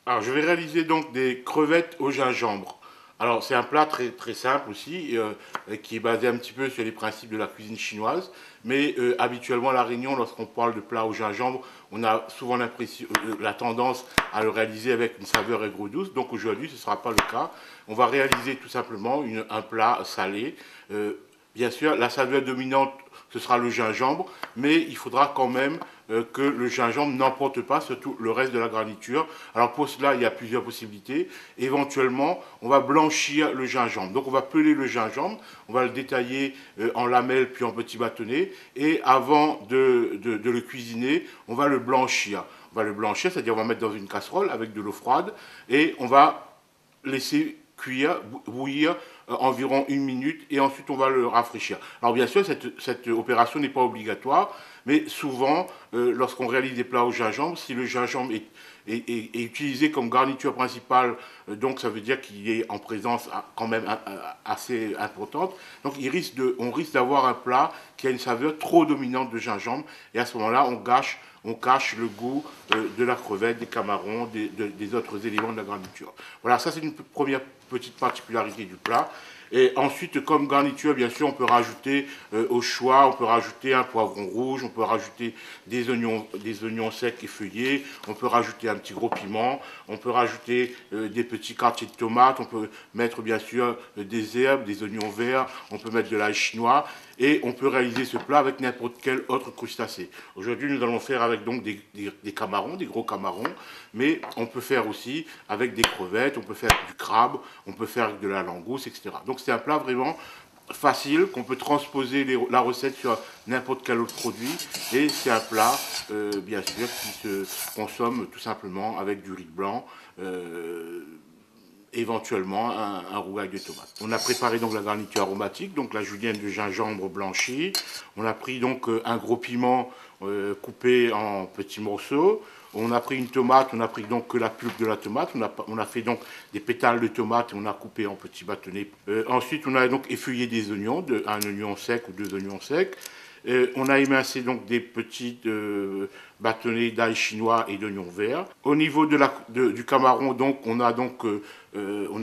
Alors, je vais réaliser donc des crevettes au gingembre. Alors, c'est un plat très, très simple aussi, qui est basé un petit peu sur les principes de la cuisine chinoise. Mais habituellement, à La Réunion, lorsqu'on parle de plat au gingembre, on a souvent la tendance à le réaliser avec une saveur aigre-douce. Donc aujourd'hui, ce ne sera pas le cas. On va réaliser tout simplement un plat salé. Euh, Bien sûr, la saveur dominante, ce sera le gingembre, mais il faudra quand même que le gingembre n'emporte pas surtout le reste de la garniture. Alors pour cela, il y a plusieurs possibilités. Éventuellement, on va blanchir le gingembre. Donc on va peler le gingembre, on va le détailler en lamelles puis en petits bâtonnets, et avant de le cuisiner, on va le blanchir. On va le blanchir, c'est-à-dire on va mettre dans une casserole avec de l'eau froide, et on va laisser cuire, bouillir environ 1 minute et ensuite on va le rafraîchir. Alors bien sûr, cette opération n'est pas obligatoire, mais souvent, lorsqu'on réalise des plats au gingembre, si le gingembre est utilisé comme garniture principale, donc ça veut dire qu'il est en présence quand même assez importante. Donc on risque d'avoir un plat qui a une saveur trop dominante de gingembre, et à ce moment-là, on cache le goût de la crevette, des camarons, des autres éléments de la garniture. Voilà, ça c'est une première petite particularité du plat. Et ensuite, comme garniture, bien sûr, on peut rajouter au choix, on peut rajouter un poivron rouge, on peut rajouter des oignons secs et feuillés, on peut rajouter un petit gros piment, on peut rajouter des petits quartiers de tomates, on peut mettre bien sûr des herbes, des oignons verts, on peut mettre de l'ail chinois, et on peut réaliser ce plat avec n'importe quel autre crustacé. Aujourd'hui, nous allons faire avec donc des camarons, des gros camarons, mais on peut faire aussi avec des crevettes, on peut faire du crabe, on peut faire de la langouste, etc. Donc c'est un plat vraiment facile, qu'on peut transposer la recette sur n'importe quel autre produit, et c'est un plat, bien sûr, qui se consomme tout simplement avec du riz blanc, éventuellement un rougail de tomates. On a préparé donc la garniture aromatique, donc la julienne de gingembre blanchi. On a pris donc un gros piment coupé en petits morceaux. On a pris une tomate, on a pris donc que la pulpe de la tomate. On a fait donc des pétales de tomate et on a coupé en petits bâtonnets. Ensuite, on a donc effeuillé des oignons, un oignon sec ou deux oignons secs. On a émincé donc des petits bâtonnets d'ail chinois et d'oignons verts. Au niveau du camaron, donc, on a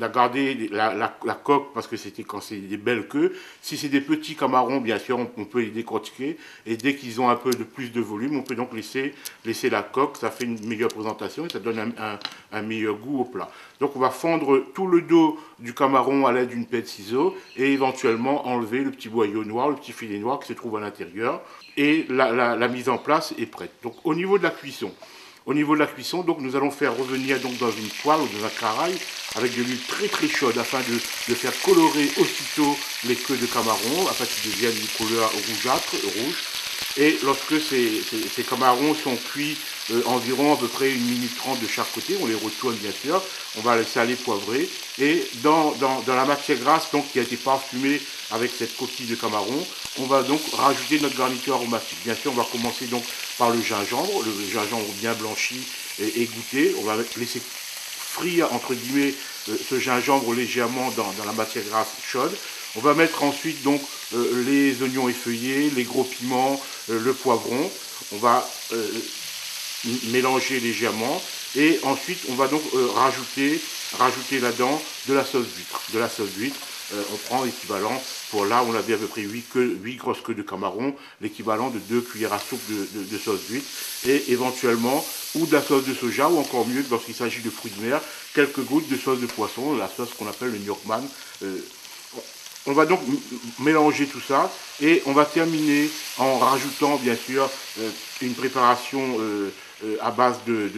gardé la coque parce que c'était quand c'est des belles queues. Si c'est des petits camarons, bien sûr, on peut les décortiquer. Et dès qu'ils ont un peu de plus de volume, on peut donc laisser la coque. Ça fait une meilleure présentation et ça donne un meilleur goût au plat. Donc on va fendre tout le dos du camaron à l'aide d'une pelle de ciseaux et éventuellement enlever le petit boyau noir, le petit filet noir qui se trouve à l'intérieur. Et la mise en place est prête. Donc au niveau de la cuisson, donc, nous allons faire revenir donc, dans une poêle ou dans un carail avec de l'huile très très chaude afin de faire colorer aussitôt les queues de camaron afin qu'ils deviennent une couleur rouge. Et lorsque ces camarons sont cuits environ à peu près 1 minute 30 de chaque côté, on les retourne bien sûr, on va les saler, poivrer. Et dans la matière grasse donc, qui a été parfumée avec cette coquille de camaron, on va donc rajouter notre garniture aromatique. Bien sûr, on va commencer donc par le gingembre bien blanchi et goûté. On va laisser frire entre guillemets ce gingembre légèrement dans la matière grasse chaude. On va mettre ensuite donc les oignons effeuillés, les gros piments, le poivron. On va mélanger légèrement et ensuite on va donc rajouter là-dedans de la sauce d'huître. On prend l'équivalent, pour là on avait à peu près 8 grosses queues de camaron, l'équivalent de 2 cuillères à soupe de sauce d'huître, et éventuellement ou de la sauce de soja, ou encore mieux lorsqu'il s'agit de fruits de mer, quelques gouttes de sauce de poisson, la sauce qu'on appelle le Yorkman. On va donc mélanger tout ça et on va terminer en rajoutant bien sûr une préparation à base de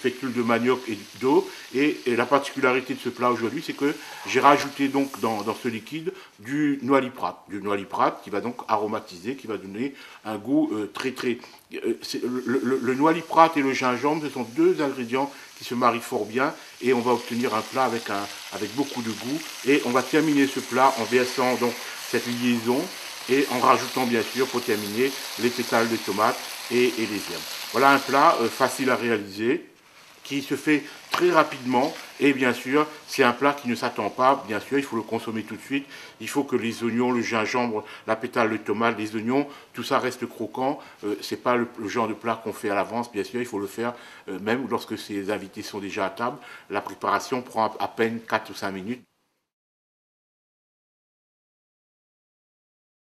fécule de manioc et d'eau. Et la particularité de ce plat aujourd'hui, c'est que j'ai rajouté donc dans ce liquide du noix liprate qui va donc aromatiser, qui va donner un goût très très... le noix liprate et le gingembre, ce sont deux ingrédients qui se marient fort bien et on va obtenir un plat avec beaucoup de goût. Et on va terminer ce plat en versant donc cette liaison et en rajoutant bien sûr pour terminer les pétales de tomates et les herbes. Voilà un plat facile à réaliser qui se fait très rapidement. Et bien sûr, c'est un plat qui ne s'attend pas. Bien sûr, il faut le consommer tout de suite. Il faut que les oignons, le gingembre, la pétale de tomate, les oignons, tout ça reste croquant. C'est pas le genre de plat qu'on fait à l'avance. Bien sûr, il faut le faire même lorsque ses invités sont déjà à table. La préparation prend à peine 4 ou 5 minutes.